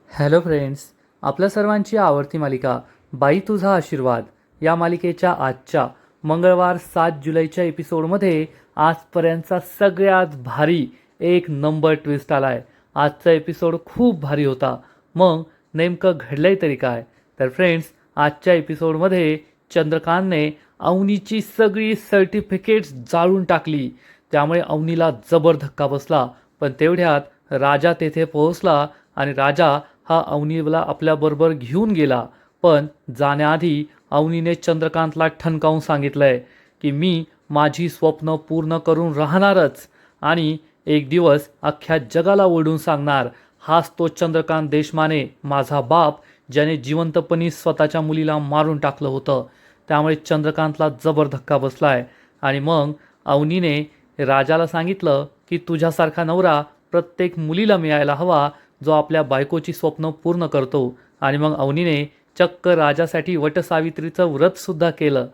Hello friends, आपल्या सर्वांची आवडती मालिका बाई तुझा आशीर्वाद या मालिकेच्या आजच्या मंगळवार 7 जुलैच्या एपिसोडमध्ये आजपर्यंतचा सगळ्यात भारी एक नंबर ट्विस्ट आला आहे. आजचा एपिसोड खूप भारी होता. मग नेमकं घडलंय तरी काय? तर फ्रेंड्स, आजच्या एपिसोडमध्ये चंद्रकांतने अवनीची सगळी सर्टिफिकेट्स जाळून टाकली. त्यामुळे अवनीला जबर धक्का बसला. पण तेवढ्यात राजा तेथे पोहोचला आणि राजा हा अवनीला आपल्याबरोबर घेऊन गेला. पण जाण्याआधी अवनीने चंद्रकांतला ठणकावून सांगितलंय की मी माझी स्वप्न पूर्ण करून राहणारच आणि एक दिवस अख्ख्या जगाला ओरडून सांगणार, हाच तो चंद्रकांत देशमाने, माझा बाप, ज्याने जिवंतपणी स्वतःच्या मुलीला मारून टाकलं होतं. त्यामुळे चंद्रकांतला जबर धक्का बसलाय. आणि मग अवनीने राजाला सांगितलं की तुझ्यासारखा नवरा प्रत्येक मुलीला मिळायला हवा, जो आपल्या बायकोची स्वप्न पूर्ण करतो. आणि मग अवनीने चक्क राजासाठी वटसावित्रीचं व्रतसुद्धा केलं.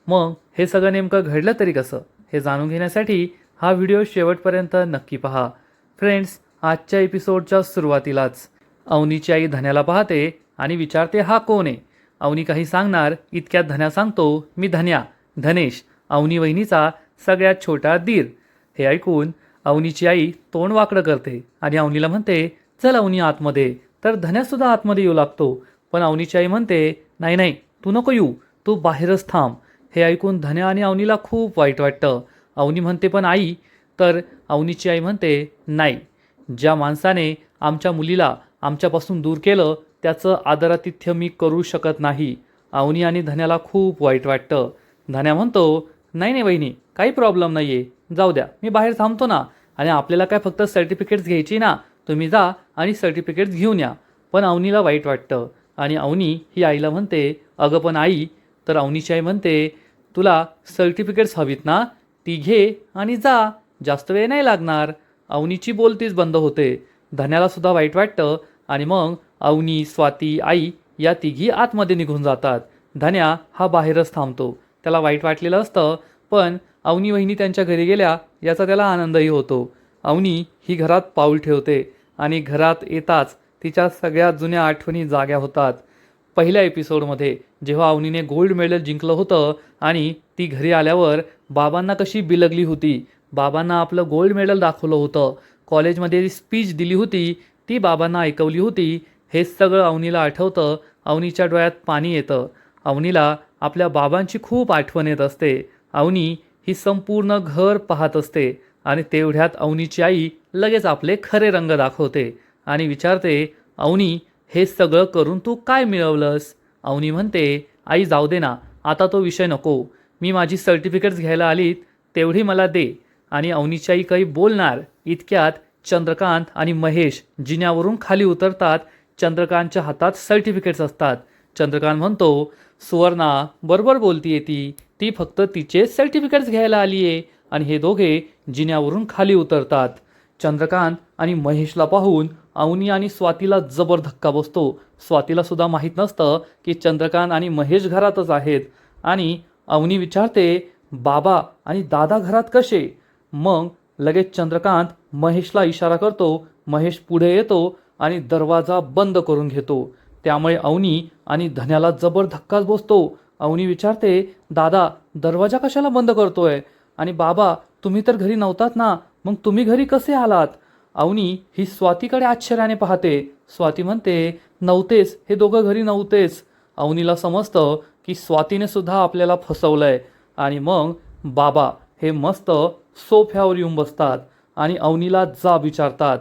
मग हे सगळं नेमकं घडलं तरी कसं, हे जाणून घेण्यासाठी हा व्हिडिओ शेवटपर्यंत नक्की पहा. फ्रेंड्स, आजच्या एपिसोडच्या सुरुवातीलाच अवनीची आई धन्याला पाहते आणि विचारते, हा कोण आहे? अवनी काही सांगणार इतक्यात धन्या सांगतो, मी धन्या, धनेश, अवनी वहिनीचा सगळ्यात छोटा दीर. हे ऐकून अवनीची आई तोंड वाकडं करते आणि अवनीला म्हणते, चल अवनी आतमध्ये. तर धन्यासुद्धा आतमध्ये येऊ लागतो. पण अवनीची आई म्हणते, नाही नाही, तू नको येऊ, तू बाहेरच थांब. हे ऐकून धन्या आणि अवनीला खूप वाईट वाटतं. अवनी म्हणते, पण आई. तर अवनीची आई म्हणते, नाही, ज्या माणसाने आमच्या मुलीला आमच्यापासून दूर केलं त्याचं आदरातिथ्य मी करू शकत नाही. अवनी आणि धन्याला खूप वाईट वाटतं. धन्या म्हणतो, नाही नाही वहिनी, काही प्रॉब्लेम नाही आहे, जाऊ द्या, मी बाहेर थांबतो ना. आणि आपल्याला काय फक्त सर्टिफिकेट्स घ्यायची ना, तुम्ही जा आणि सर्टिफिकेट्स घेऊन या. पण अवनीला वाईट वाटतं आणि अवनी ही आईला म्हणते, अगं पण आई. तर अवनीची आई म्हणते, तुला सर्टिफिकेट्स हवीत ना, ती घे आणि जा, जास्त वेळ नाही लागणार. अवनीची बोलतीच बंद होते. धन्यालासुद्धा वाईट वाटतं आणि मग अवनी, स्वाती, आई या तिघी आतमध्ये निघून जातात. धन्या हा बाहेरच थांबतो. त्याला वाईट वाटलेलं असतं, पण अवनी वहिनी त्यांच्या घरी गेल्या याचा त्याला आनंदही होतो. अवनी ही घरात पाऊल ठेवते आणि घरात येताच तिच्या सगळ्या जुन्या आठवणी जाग्या होतात. पहिल्या एपिसोडमध्ये जेव्हा अवनीने गोल्ड मेडल जिंकलं होतं आणि ती घरी आल्यावर बाबांना कशी बिलगली होती, बाबांना आपलं गोल्ड मेडल दाखवलं होतं, कॉलेजमध्ये स्पीच दिली होती, ती बाबांना ऐकवली होती, हे सगळं अवनीला आठवतं. अवनीच्या डोळ्यात पाणी येतं. अवनीला आपल्या बाबांची खूप आठवण येत असते. अवनी ही संपूर्ण घर पाहत असते आणि तेवढ्यात अवनीची आई लगेच आपले खरे रंग दाखवते आणि विचारते, अवनी, हे सगळं करून तू काय मिळवलंस? अवनी म्हणते, आई जाऊ दे ना, आता तो विषय नको. मी माझी सर्टिफिकेट्स घ्यायला आलीत तेवढी मला दे. आणि अवनीची आई काही बोलणार इतक्यात चंद्रकांत आणि महेश जिन्यावरून खाली उतरतात. चंद्रकांतच्या हातात सर्टिफिकेट्स असतात. चंद्रकांत म्हणतो, सुवर्णा बरोबर बोलतीये ती, ती फक्त तिचे सर्टिफिकेट्स घ्यायला आली आहे. आणि हे दोघे जिन्यावरून खाली उतरतात. चंद्रकांत आणि महेशला पाहून अवनी आणि स्वातीला जबर धक्का बसतो. स्वातीला सुद्धा माहीत नसतं की चंद्रकांत आणि महेश घरातच आहेत. आणि अवनी विचारते, बाबा आणि दादा घरात कसे? मग लगेच चंद्रकांत महेशला इशारा करतो. महेश पुढे येतो आणि दरवाजा बंद करून घेतो. त्यामुळे अवनी आणि धन्याला जबर धक्काच बसतो. अवनी विचारते, दादा दरवाजा कशाला बंद करतोय? आणि बाबा, तुम्ही तर घरी नव्हतात ना, मग तुम्ही घरी कसे आलात? अवनी ही स्वातीकडे आश्चर्याने पाहते. स्वाती म्हणते, नव्हतेच, हे दोघं घरी नव्हतेच. अवनीला समजतं की स्वातीने सुद्धा आपल्याला फसवलंय. आणि मग बाबा हे मस्त सोफ्यावर येऊन बसतात आणि अवनीला जाब विचारतात,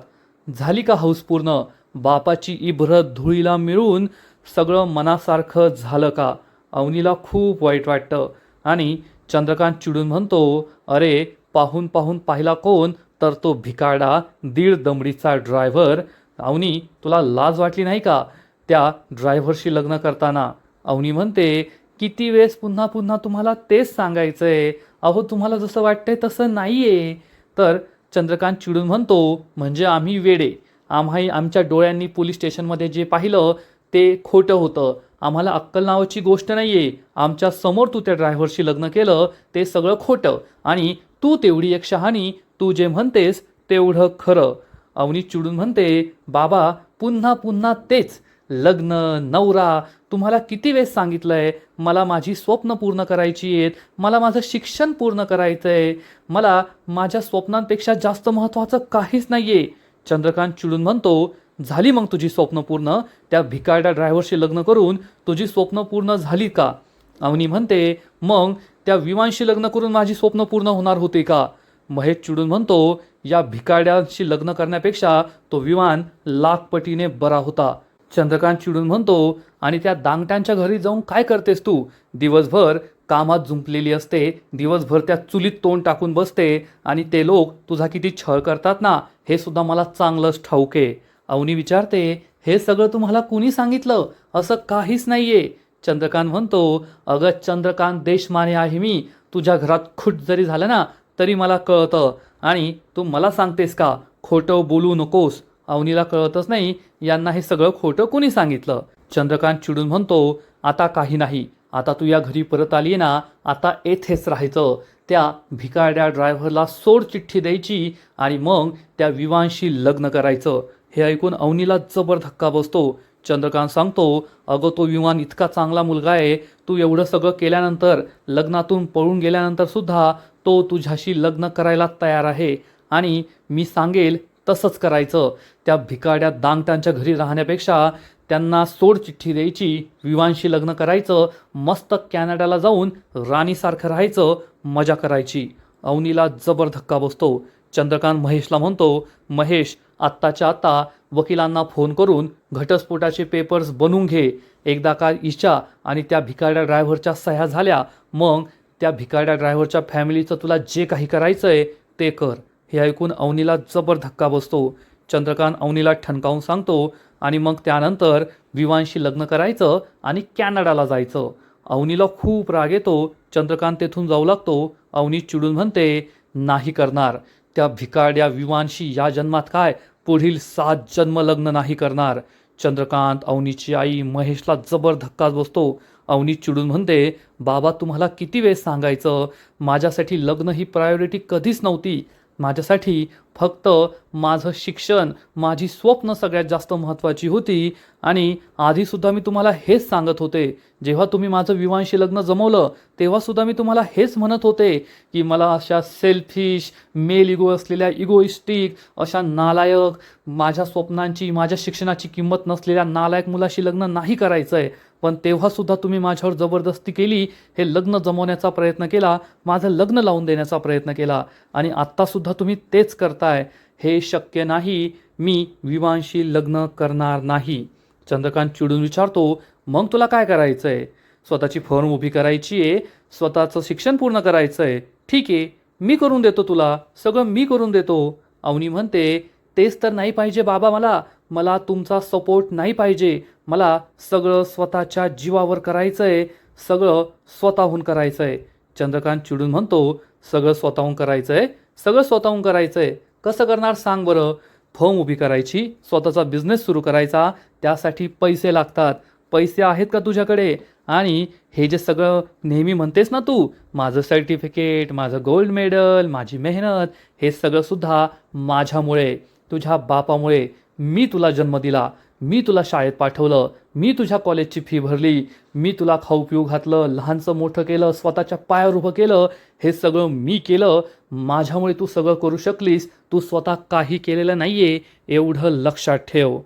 झाली का हौस पूर्ण? बापाची इब्रत धुळीला मिळून सगळं मनासारखं झालं का? अवनीला खूप वाईट वाटतं आणि चंद्रकांत चिडून म्हणतो, अरे पाहून पाहून पाहिला कोण? तर तो भिकारडा 1.5 दमडीचा ड्रायव्हर. अवनी, तुला लाज वाटली नाही का त्या ड्रायव्हरशी लग्न करताना? अवनी म्हणते, किती वेळेस पुन्हा पुन्हा तुम्हाला तेच सांगायचंय? अहो, तुम्हाला जसं वाटतंय तसं नाहीये. तर चंद्रकांत चिडून म्हणतो, म्हणजे आम्ही वेडे? आमच्या डोळ्यांनी पोलीस स्टेशनमध्ये जे पाहिलं ते खोटं होतं. आम्हाला अक्कल नावाची गोष्ट नाही आहे. आमच्या समोर तू त्या ड्रायव्हरशी लग्न केलं ते सगळं खोटं आणि तू तेवढी एक शहाणी, तू जे म्हणतेस तेवढं खरं. अवनी चिडून म्हणते, बाबा पुन्हा पुन्हा तेच, लग्न, नवरा. तुम्हाला किती वेळेस सांगितलंय मला माझी स्वप्न पूर्ण करायची आहेत, मला माझं शिक्षण पूर्ण करायचंय, मला माझ्या स्वप्नांपेक्षा जास्त महत्त्वाचं काहीच नाहीये. चंद्रकांत चिडून म्हणतो, झाली मग तुझी स्वप्न पूर्ण? त्या भिकारड्या ड्रायव्हरशी लग्न करून तुझी स्वप्न पूर्ण झाली का? अवनी म्हणते, मग त्या विमानशी लग्न करून माझी स्वप्न पूर्ण होणार होते का? महेश चिडून म्हणतो, या भिकारड्यांशी लग्न करण्यापेक्षा तो विमान लाख पटीने बरा होता. चंद्रकांत चिडून म्हणतो, आणि त्या दांगट्यांच्या घरी जाऊन काय करतेस तू? दिवसभर कामात जुंपलेली असते, दिवसभर त्या चुलीत तोंड टाकून बसते, आणि ते लोक तुझा किती छळ करतात ना हे सुद्धा मला चांगलंच ठाऊक आहे. अवनी विचारते, हे सगळं तुम्हाला कुणी सांगितलं? असं काहीच नाहीये. चंद्रकांत म्हणतो, अगं चंद्रकांत देशमाने आहे मी. तुझ्या घरात खूट जरी झालं ना तरी मला कळतं, आणि तू मला सांगतेस का खोटं बोलू नकोस? अवनीला कळतच नाही यांना हे सगळं खोटं कोणी सांगितलं. चंद्रकांत चिडून म्हणतो, आता काही नाही, आता तू या घरी परत आली ना, आता येथेच राहायचं. त्या भिकारड्या ड्रायव्हरला सोड चिठ्ठी द्यायची आणि मग त्या विवानशी लग्न करायचं. हे ऐकून अवनीला जबर धक्का बसतो. चंद्रकांत सांगतो, अगं तो विमान इतका चांगला मुलगा आहे, तू एवढं सगळं केल्यानंतर, लग्नातून पळून गेल्यानंतर सुद्धा तो तुझ्याशी लग्न करायला तयार आहे, आणि मी सांगेल तसंच करायचं. त्या भिकारड्या दांगटांच्या घरी राहण्यापेक्षा त्यांना सोड चिठ्ठी द्यायची, विवानशी लग्न करायचं, मस्त कॅनडाला जाऊन राणीसारखं राहायचं, मजा करायची. अवनीला जबर धक्का बसतो. चंद्रकांत महेशला म्हणतो, महेश आत्ताच्या आत्ता वकिलांना फोन करून घटस्फोटाचे पेपर्स बनवून घे. एकदा का ईशा आणि त्या भिकारड्या ड्रायव्हरच्या सह्या झाल्या, मग त्या भिकारड्या ड्रायव्हरच्या फॅमिलीचं तुला जे काही करायचं आहे ते कर. हे ऐकून अवनीला जबर धक्का बसतो. चंद्रकांत अवनीला ठणकावून सांगतो, आणि मग त्यानंतर विवानशी लग्न करायचं आणि कॅनडाला जायचं. अवनीला खूप राग येतो. चंद्रकांत तेथून जाऊ लागतो. अवनी चिडून म्हणते, नाही करणार. त्या भिकारड्या विवानशी या जन्मात काय, पुढील 7 जन्म लग्न नाही करणार. चंद्रकांत, अवनीची आई महेशला जबर धक्काच बसतो. अवनी चिडून म्हणते, बाबा तुम्हाला किती वेळेस सांगायचं, माझ्यासाठी लग्न ही प्रायोरिटी कधीच नव्हती. माझ्यासाठी फक्त माझं शिक्षण, माझी स्वप्न सगळ्यात जास्त महत्त्वाची होती. आणि आधीसुद्धा मी तुम्हाला हेच सांगत होते. जेव्हा तुम्ही माझं विवानशी लग्न जमवलं तेव्हासुद्धा मी तुम्हाला हेच म्हणत होते की मला अशा सेल्फिश, मेल इगो असलेल्या, इगोइस्टिक, अशा नालायक, माझ्या स्वप्नांची, माझ्या शिक्षणाची किंमत नसलेल्या नालायक मुलाशी लग्न नाही करायचं आहे. पण तेव्हासुद्धा तुम्ही माझ्यावर जबरदस्ती केली, हे लग्न जमवण्याचा प्रयत्न केला, माझं लग्न लावून देण्याचा प्रयत्न केला, आणि आत्तासुद्धा तुम्ही तेच करताय. हे शक्य नाही. मी विवानशी लग्न करणार नाही. चंद्रकांत चिडून विचारतो, मग तुला काय करायचं आहे? स्वतःची फर्म उभी करायची आहे, स्वतःचं शिक्षण पूर्ण करायचं आहे. ठीक आहे, मी करून देतो तुला, सगळं मी करून देतो. अवनी म्हणते, तेच तर नाही पाहिजे बाबा मला तुमचा सपोर्ट नाही पाहिजे. मला सगळं स्वतःच्या जीवावर करायचं आहे, सगळं स्वतःहून करायचं आहे. चंद्रकांत चिडून म्हणतो, सगळं स्वतःहून करायचं आहे, सगळं स्वतःहून करायचं आहे. कसं करणार सांग बरं? फर्म उभी करायची, स्वतःचा बिझनेस सुरू करायचा, त्यासाठी पैसे लागतात. पैसे आहेत का तुझ्याकडे? आणि हे जे सगळं नेहमी म्हणतेस ना तू, माझं सर्टिफिकेट, माझं गोल्ड मेडल, माझी मेहनत, हे सगळंसुद्धा माझ्यामुळे, तुझ्या बापामुळे. मी तुला जन्म दिला, मी तुला शाळेत पाठवलं, मी तुझ्या कॉलेजची फी भरली, मी तुला खाऊ पिऊ घातलं, लहानचं मोठं केलं, स्वतःच्या पायावर उभं केलं. हे सगळं मी केलं, माझ्यामुळे तू सगळं करू शकलीस. तू स्वतः काही केलेलं नाही आहे, एवढं लक्षात ठेव.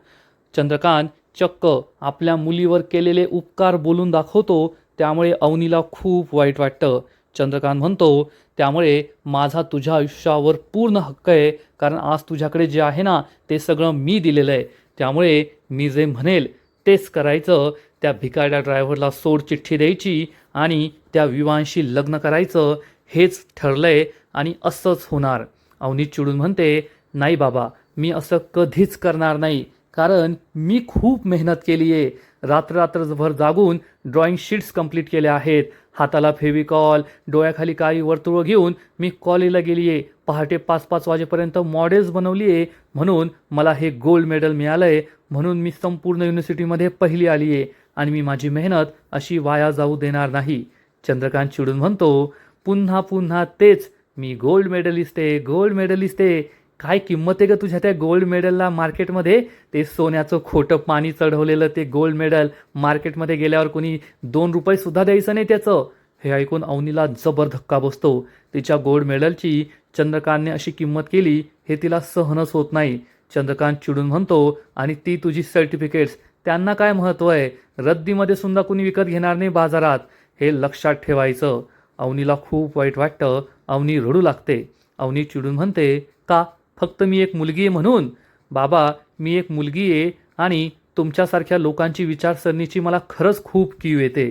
चंद्रकांत चक्क आपल्या मुलीवर केलेले उपकार बोलून दाखवतो. त्यामुळे अवनीला खूप वाईट वाटतं. चंद्रकांत म्हणतो, त्यामुळे माझा तुझ्या आयुष्यावर पूर्ण हक्क आहे, कारण आज तुझ्याकडे जे आहे ना ते सगळं मी दिलेलं आहे. त्यामुळे मी जे म्हणेल तेच करायचं. त्या भिकारड्या ड्रायव्हरला सोड चिठ्ठी द्यायची आणि त्या विवानशी लग्न करायचं, हेच ठरलंय आणि असंच होणार. अवनी चिडून म्हणते, नाही बाबा, मी असं कधीच करणार नाही, कारण मी खूप मेहनत केली आहे. रात्रभर जागून ड्रॉइंग शीट्स कंप्लीट केल्या आहेत. हाताला फेविकॉल, डोळ्याखाली काळी वर्तुळं घेऊन मी कॉलेजला गेली आहे. पहाटे 5-5 वाजेपर्यंत मॉडेल्स बनवली आहे, म्हणून मला हे गोल्ड मेडल मिळालं आहे. म्हणून मी संपूर्ण युनिव्हर्सिटीमध्ये पहिली आली आहे, आणि मी माझी मेहनत अशी वाया जाऊ देणार नाही. चंद्रकांत चिडून म्हणतो, पुन्हा पुन्हा तेच, मी गोल्ड मेडलिस्ट आहे, गोल्ड मेडलिस्ट आहे. काय किंमत आहे ग तुझ्या त्या गोल्ड मेडलला मार्केटमध्ये? ते सोन्याचं खोटं पाणी चढवलेलं ते गोल्ड मेडल मार्केटमध्ये गेल्यावर कोणी 2 रुपये सुद्धा द्यायचं नाही त्याचं. हे ऐकून अवनीला जबर धक्का बसतो. तिच्या गोल्ड मेडलची चंद्रकांतने अशी किंमत केली हे तिला सहनच होत नाही. चंद्रकांत चिडून म्हणतो, आणि ती तुझी सर्टिफिकेट्स, त्यांना काय महत्त्व आहे? रद्दीमध्ये सुद्धा कुणी विकत घेणार नाही बाजारात, हे लक्षात ठेवायचं. अवनीला खूप वाईट वाटतं. अवनी रडू लागते. अवनी चिडून म्हणते, का? फक्त मी एक मुलगी आहे म्हणून? बाबा, मी एक मुलगी आहे आणि तुमच्यासारख्या लोकांची विचारसरणीची मला खरंच खूप कीव येते.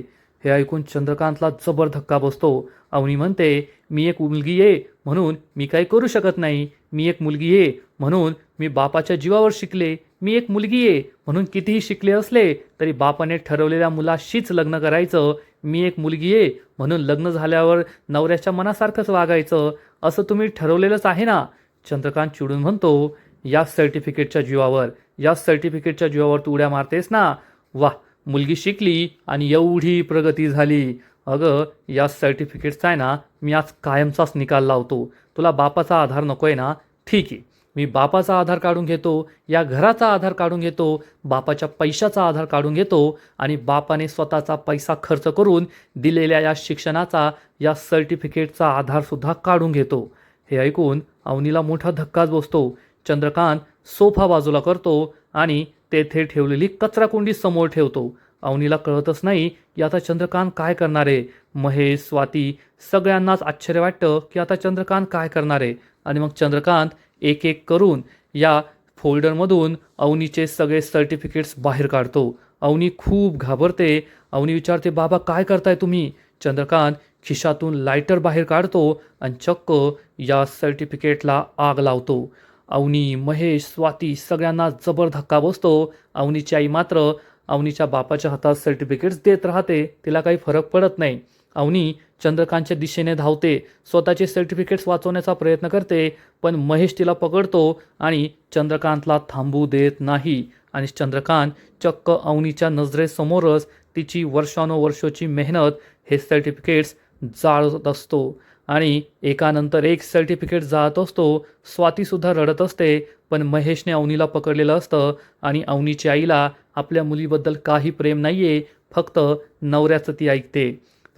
हे ऐकून चंद्रकांतला जबर धक्का बसतो. अवनी म्हणते, मी एक मुलगी आहे म्हणून मी काही करू शकत नाही. मी एक मुलगी आहे म्हणून मी बापाच्या जीवावर शिकले. मी एक मुलगी आहे म्हणून कितीही शिकले असले तरी बापाने ठरवलेल्या मुलाशीच लग्न करायचं. मी एक मुलगी आहे म्हणून लग्न झाल्यावर नवऱ्याच्या मनासारखंच वागायचं, असं तुम्ही ठरवलेलंच आहे ना. चंद्रकांत चिडून म्हणतो, या सर्टिफिकेटच्या जीवावर तू उड्या मारतेस ना? वाह, मुलगी शिकली आणि एवढी प्रगती झाली. अगं, या सर्टिफिकेटचा आहे ना मी आज कायमचाच निकाल लावतो. तुला बापाचा आधार नको आहे ना? ठीक आहे, मी बापाचा आधार काढून घेतो, या घराचा आधार काढून घेतो, बापाच्या पैशाचा आधार काढून घेतो आणि बापाने स्वतःचा पैसा खर्च करून दिलेल्या या शिक्षणाचा, या सर्टिफिकेटचा आधारसुद्धा काढून घेतो. हे ऐकून अवनीला मोठा धक्काच बसतो. चंद्रकांत सोफा बाजूला करतो आणि तेथे ठेवलेली कचराकुंडी समोर ठेवतो. अवनीला कळतच नाही की आता चंद्रकांत काय करणार आहे. महेश, स्वाती सगळ्यांनाच आश्चर्य वाटतं की आता चंद्रकांत काय करणार आहे. आणि मग चंद्रकांत एक एक करून या फोल्डरमधून अवनीचे सगळे सर्टिफिकेट्स बाहेर काढतो. अवनी खूप घाबरते. अवनी विचारते, बाबा काय करताय तुम्ही? चंद्रकांत खिशातून लायटर बाहेर काढतो आणि चक्क या सर्टिफिकेटला आग लावतो. अवनी, महेश, स्वाती सगळ्यांना जबर धक्का बसतो. अवनीची आई मात्र अवनीच्या बापाच्या हातात सर्टिफिकेट्स देत राहते. तिला काही फरक पडत नाही. अवनी चंद्रकांतच्या दिशेने धावते, स्वतःचे सर्टिफिकेट्स वाचवण्याचा प्रयत्न करते, पण महेश तिला पकडतो आणि चंद्रकांतला थांबू देत नाही. आणि चंद्रकांत चक्क अवनीच्या नजरेसमोरच तिची वर्षानुवर्षाची मेहनत, हे सर्टिफिकेट्स जाळत असतो. आणि एकानंतर एक सर्टिफिकेट जाळत असतो. स्वातीसुद्धा रडत असते, पण महेशने अवनीला पकडलेलं असतं आणि अवनीच्या आईला आपल्या मुलीबद्दल काही प्रेम नाही आहे, फक्त नवऱ्याचं ती ऐकते.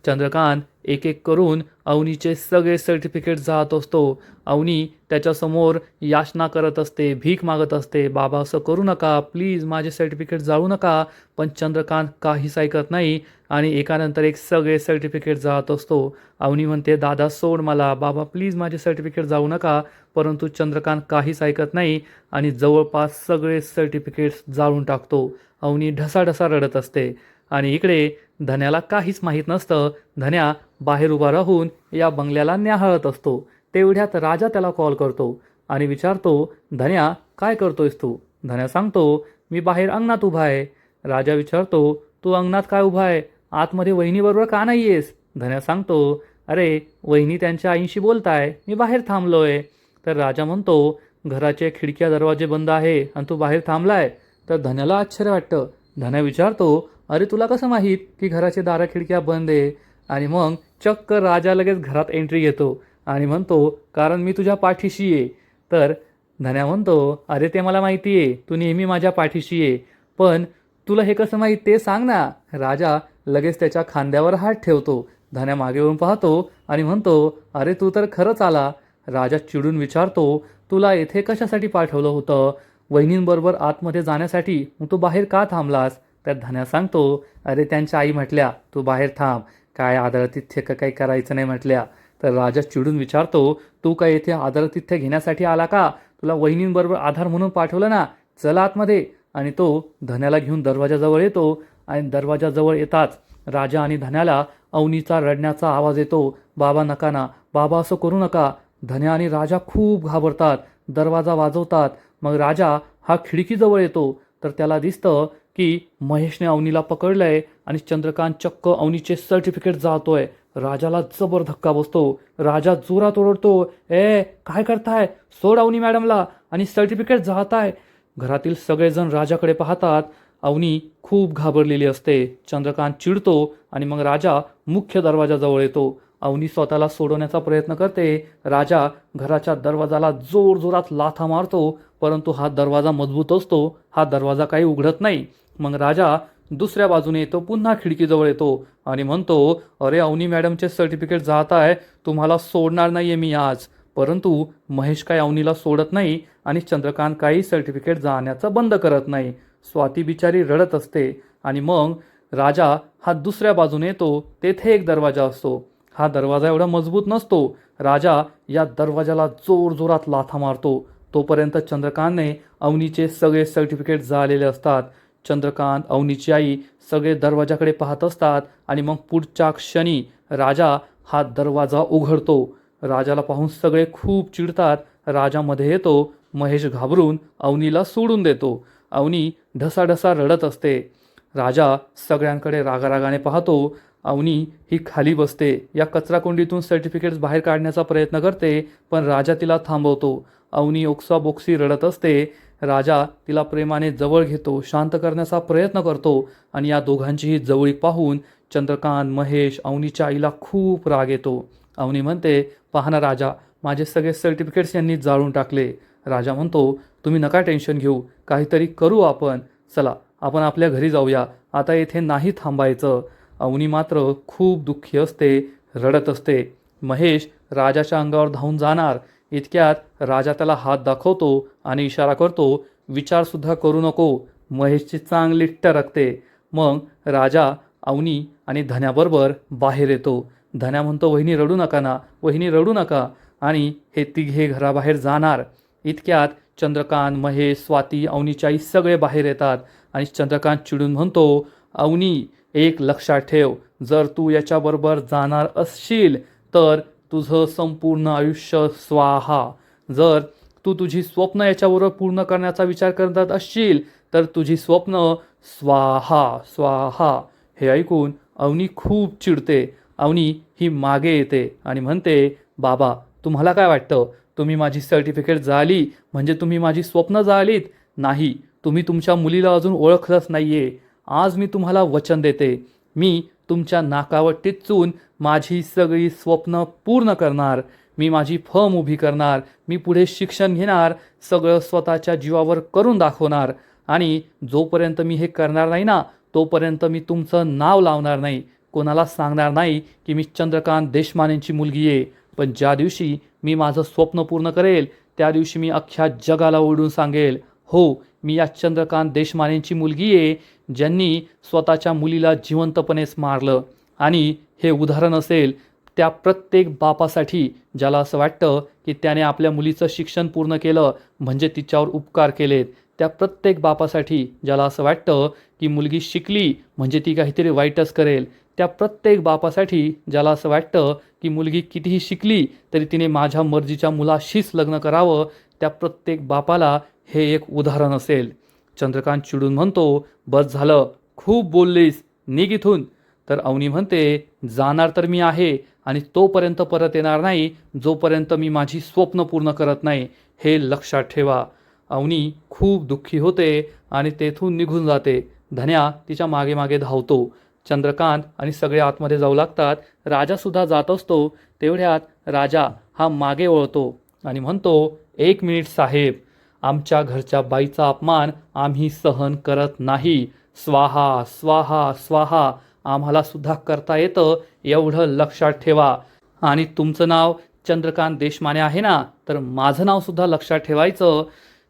चंद्रकांत एक एक करून अवनीचे सगळे सर्टिफिकेट जात असतो. अवनी त्याच्यासमोर याचना करत असते, भीक मागत असते, बाबा असं करू नका, प्लीज माझे सर्टिफिकेट जाळू नका. पण चंद्रकांत काहीच ऐकत नाही आणि एकानंतर एक सगळे सर्टिफिकेट जात असतो. अवनी म्हणते, दादा सोड मला, बाबा प्लीज माझे सर्टिफिकेट जाळू नका. परंतु चंद्रकांत काहीच ऐकत नाही आणि जवळपास सगळे सर्टिफिकेट्स जाळून टाकतो. अवनी ढसाढसा रडत असते. आणि इकडे धन्याला काहीच माहीत नसतं. धन्या बाहेर उभा राहून या बंगल्याला न्याहाळत असतो. तेवढ्यात राजा त्याला कॉल करतो आणि विचारतो, धन्या काय करतोयस तू? धन्या सांगतो, मी बाहेर अंगणात उभा आहे. राजा विचारतो, तू अंगणात काय उभा आहे? आतमध्ये वहिनीबरोबर का नाही आहेस? धन्या सांगतो, अरे वहिनी त्यांच्या आईशी बोलताय, मी बाहेर थांबलोय. तर राजा म्हणतो, घराचे खिडक्या दरवाजे बंद आहे आणि तू बाहेर थांबलाय? तर धन्याला आश्चर्य वाटतं. धन्या विचारतो, अरे तुला कसं माहीत की घराचे दारा खिडक्या बंद आहे? आणि मग चक्क राजा लगेच घरात एंट्री घेतो आणि म्हणतो, कारण मी तुझ्या पाठीशी आहे. तर धन्या म्हणतो, अरे ते मला माहिती आहे, तू नेहमी माझ्या पाठीशी आहे, पण तुला हे कसं माहीत ते सांग ना. राजा लगेच त्याच्या खांद्यावर हात ठेवतो. धन्या मागे वळून पाहतो आणि म्हणतो, अरे तू तर खरंच आला. राजा चिडून विचारतो, तुला येथे कशासाठी पाठवलं होतं? वहिनींबरोबर आतमध्ये जाण्यासाठी, मग तू बाहेर का थांबलास? तर धन्या सांगतो, अरे त्यांच्या आई म्हटल्या तू बाहेर थांब, काय आदरातिथ्य काही करायचं नाही म्हटल्या. तर राजा चिडून विचारतो, तू काय येथे आदरातिथ्य घेण्यासाठी आला का? तुला वहिनींबरोबर आधार म्हणून पाठवलं ना, चल आतमध्ये. आणि तो धन्याला घेऊन दरवाजाजवळ येतो आणि दरवाजाजवळ येताच राजा आणि धन्याला अवनीचा रडण्याचा आवाज येतो. बाबा नका ना, बाबा असं करू नका. धन्या आणि राजा खूप घाबरतात, दरवाजा वाजवतात. मग राजा हा खिडकीजवळ येतो तर त्याला दिसतं की महेशने अवनीला पकडलंय आणि चंद्रकांत चक्क अवनीचे सर्टिफिकेट जाळतोय. राजाला जबर धक्का बसतो. राजा जोरात ओरडतो, काय करताय? सोड अवनी मॅडमला, आणि सर्टिफिकेट जाळताय. घरातील सगळेजण राजाकडे पाहतात. अवनी खूप घाबरलेली असते. चंद्रकांत चिडतो आणि मग राजा मुख्य दरवाजाजवळ येतो. अवनी स्वतःला सोडवण्याचा प्रयत्न करते. राजा घराच्या दरवाजाला जोरजोरात लाथा मारतो, परंतु हा दरवाजा मजबूत असतो, हा दरवाजा काही उघडत नाही. मग राजा दुसऱ्या बाजूने येतो, पुन्हा खिडकीजवळ येतो आणि म्हणतो, अरे अवनी मॅडमचे सर्टिफिकेट जात आहे, तुम्हाला सोडणार नाही आहे मी आज. परंतु महेश काही अवनीला सोडत नाही आणि चंद्रकांत काही सर्टिफिकेट जाण्याचं बंद करत नाही. स्वाती बिचारी रडत असते आणि मग राजा हा दुसऱ्या बाजूने येतो. तेथे एक दरवाजा असतो. हा दरवाजा एवढा मजबूत नसतो. राजा या दरवाजाला जोरजोरात लाथा मारतो. तोपर्यंत चंद्रकांतने अवनीचे सगळे सर्टिफिकेट जाळलेले असतात. चंद्रकांत, अवनीची आई सगळे दरवाजाकडे पाहत असतात आणि मग पुढच्या क्षणी राजा हा दरवाजा उघडतो. राजाला पाहून सगळे खूप चिडतात. राजा मध्ये येतो. महेश घाबरून अवनीला सोडून देतो. अवनी ढसाढसा रडत असते. राजा सगळ्यांकडे रागारागाने पाहतो. अवनी ही खाली बसते. या कचराकुंडीतून सर्टिफिकेट्स बाहेर काढण्याचा प्रयत्न करते, पण राजा तिला थांबवतो. अवनी ओक्साबोक्सी रडत असते. राजा तिला प्रेमाने जवळ घेतो, शांत करण्याचा प्रयत्न करतो आणि या दोघांचीही जवळीक पाहून चंद्रकांत, महेश, अवनीच्या आईला खूप राग येतो. अवनी म्हणते, पहा ना राजा, माझे सगळे सर्टिफिकेट्स यांनी जाळून टाकले. राजा म्हणतो, तुम्ही नका टेन्शन घेऊ, काहीतरी करू आपण. चला आपण आपल्या घरी जाऊया, आता येथे नाही थांबायचं. अवनी मात्र खूप दुःखी असते, रडत असते. महेश राजाच्या अंगावर धावून जाणार. इतक्यात राजा त्याला हात दाखवतो आणि इशारा करतो, विचारसुद्धा करू नको. महेशची चांगली टरकते. मग राजा अवनी आणि धन्याबरोबर बाहेर येतो. धन्या म्हणतो, वहिनी रडू नका ना, वहिनी रडू नका. आणि हे तिघे घराबाहेर जाणार. इतक्यात चंद्रकांत, महेश, स्वाती, अवनीची आई सगळे बाहेर येतात आणि चंद्रकांत चिडून म्हणतो, अवनी एक लक्षात ठेव, जर तू याच्याबरोबर जाणार असशील तर तुझं संपूर्ण आयुष्य स्वाहा. जर तू तुझी स्वप्न याच्याबरोबर पूर्ण करण्याचा विचार करत असशील तर तुझी स्वप्न स्वाहा स्वाहा. हे ऐकून अवनी खूप चिडते. अवनी ही मागे येते आणि म्हणते, बाबा तुम्हाला काय वाटतं, तुम्ही माझी सर्टिफिकेट जाळली म्हणजे तुम्ही माझी स्वप्न जाळलीत? नाही, तुम्ही तुमच्या मुलीला अजून ओळखलंच नाहीये. आज मी तुम्हाला वचन देते, मी तुमच्या नाकावर टिचून माझी सगळी स्वप्न पूर्ण करणार. मी माझी फर्म उभी करणार. मी पुढे शिक्षण घेणार. सगळं स्वतःच्या जीवावर करून दाखवणार. आणि जोपर्यंत मी हे करणार नाही ना, तोपर्यंत मी तुमचं नाव लावणार नाही. कोणाला सांगणार नाही की मी चंद्रकांत देशमानेंची मुलगी आहे. पण ज्या दिवशी मी माझं स्वप्न पूर्ण करेल त्या दिवशी मी अख्ख्या जगाला ओरडून सांगेल, हो मी या चंद्रकांत देशमानेंची मुलगी आहे, ज्यांनी स्वतःच्या मुलीला जिवंतपणेच मारलं. आणि हे उदाहरण असेल त्या प्रत्येक बापासाठी ज्याला असं वाटतं की त्याने आपल्या मुलीचं शिक्षण पूर्ण केलं म्हणजे तिच्यावर उपकार केलेत. त्या प्रत्येक बापासाठी ज्याला असं वाटतं की मुलगी शिकली म्हणजे ती काहीतरी वाईटच करेल. त्या प्रत्येक बापासाठी ज्याला असं वाटतं की मुलगी कितीही शिकली तरी तिने माझ्या मर्जीच्या मुलाशीच लग्न करावं, त्या प्रत्येक बापाला हे एक उदाहरण असेल. चंद्रकांत चिडून म्हणतो, बस झालं, खूप बोललीस, निघ इथून. तर अवनी म्हणते, जाणार तर मी आहे आणि तोपर्यंत परत येणार नाही जोपर्यंत मी माझी स्वप्न पूर्ण करत नाही, हे लक्षात ठेवा. अवनी खूप दुःखी होते आणि तेथून निघून जाते. धन्या तिच्या मागे मागे धावतो. चंद्रकांत आणि सगळे आतमध्ये जाऊ लागतात. राजासुद्धा जात असतो. तेवढ्यात राजा हा मागे वळतो आणि म्हणतो, एक मिनिट साहेब, आमच्या घरच्या बाईचा अपमान आम्ही सहन करत नाही. स्वाहा स्वाहा स्वाहा आम्हाला सुद्धा करता येतं, एवढं लक्षात ठेवा. आणि तुमचं नाव चंद्रकांत देशमाने आहे ना, तर माझं नावसुद्धा लक्षात ठेवायचं,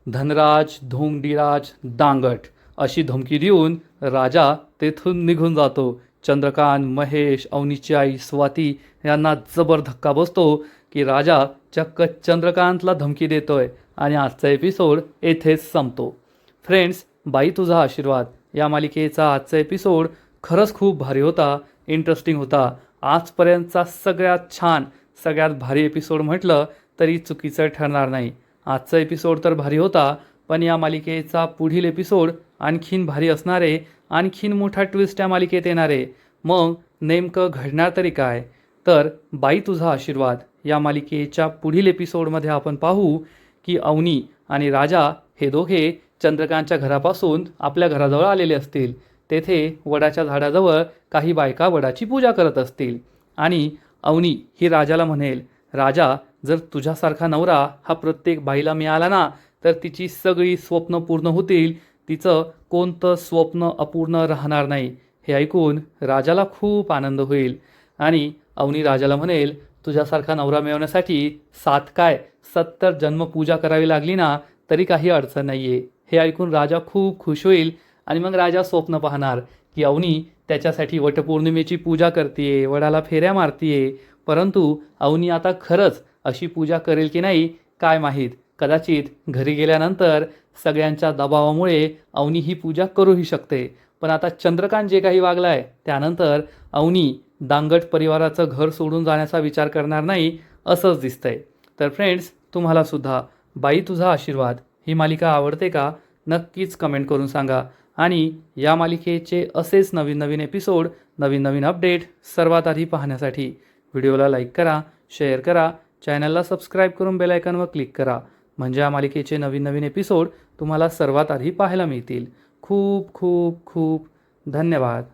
धनराज धोंगडीराज दांगट. अशी धमकी देऊन राजा तेथून निघून जातो. चंद्रकांत, महेश, अवनीची आई स्वाती यांना जबर धक्का बसतो की राजा चक्क चंद्रकांतला धमकी देतोय. आणि आजचा एपिसोड येथेच संपतो. फ्रेंड्स, बाई तुझा आशीर्वाद या मालिकेचा आजचा एपिसोड खरंच खूप भारी होता, इंटरेस्टिंग होता. आजपर्यंतचा सगळ्यात छान, सगळ्यात भारी एपिसोड म्हटलं तरी चुकीचं ठरणार नाही. आजचा एपिसोड तर भारी होता, पण या मालिकेचा पुढील एपिसोड आणखीन भारी असणार आहे. आणखीन मोठा ट्विस्ट या मालिकेत येणार आहे. मग नेमकं घडणार तरी काय? तर बाई तुझा आशीर्वाद या मालिकेच्या पुढील एपिसोडमध्ये आपण पाहू की अवनी आणि राजा हे दोघे चंद्रकांतच्या घरापासून आपल्या घराजवळ आलेले असतील. तेथे वडाच्या झाडाजवळ काही बायका वडाची पूजा करत असतील आणि अवनी ही राजाला म्हणेल, राजा, जर तुझ्यासारखा नवरा हा प्रत्येक बाईला मिळाला ना तर तिची सगळी स्वप्न पूर्ण होतील, तिचं कोणतं स्वप्न अपूर्ण राहणार नाही. हे ऐकून राजाला खूप आनंद होईल आणि अवनी राजाला म्हणेल, तुझ्यासारखा नवरा मिळवण्यासाठी 7 काय 70 जन्मपूजा करावी लागली ना तरी काही अडचण नाही आहे. हे ऐकून राजा खूप खुश होईल आणि मग राजा स्वप्न पाहणार की अवनी त्याच्यासाठी वटपौर्णिमेची पूजा करते, वडाला फेऱ्या मारतीये. परंतु अवनी आता खरंच अशी पूजा करेल की नाही काय माहीत. कदाचित घरी गेल्यानंतर सगळ्यांच्या दबावामुळे अवनी ही पूजा करूही शकते. पण आता चंद्रकांत जे काही वागलाय त्यानंतर अवनी दांगट परिवाराचं घर सोडून जाण्याचा विचार करणार नाही असंच दिसतंय. तर फ्रेंड्स, तुम्हाला सुद्धा बाई तुझा आशीर्वाद ही मालिका आवडते का? नक्कीच कमेंट करून सांगा. आणि या मालिकेचे असेच नवीन नवीन एपिसोड, नवीन नवीन अपडेट सर्वात आधी पाहण्यासाठी व्हिडिओला लाईक करा, शेअर करा, चॅनलला सबस्क्राईब करून बेल आयकॉनवर क्लिक करा. म्हणजे या मालिकेचे नवीन नवीन एपिसोड तुम्हाला सर्वात आधी पाहायला मिळतील. खूप खूप खूप धन्यवाद.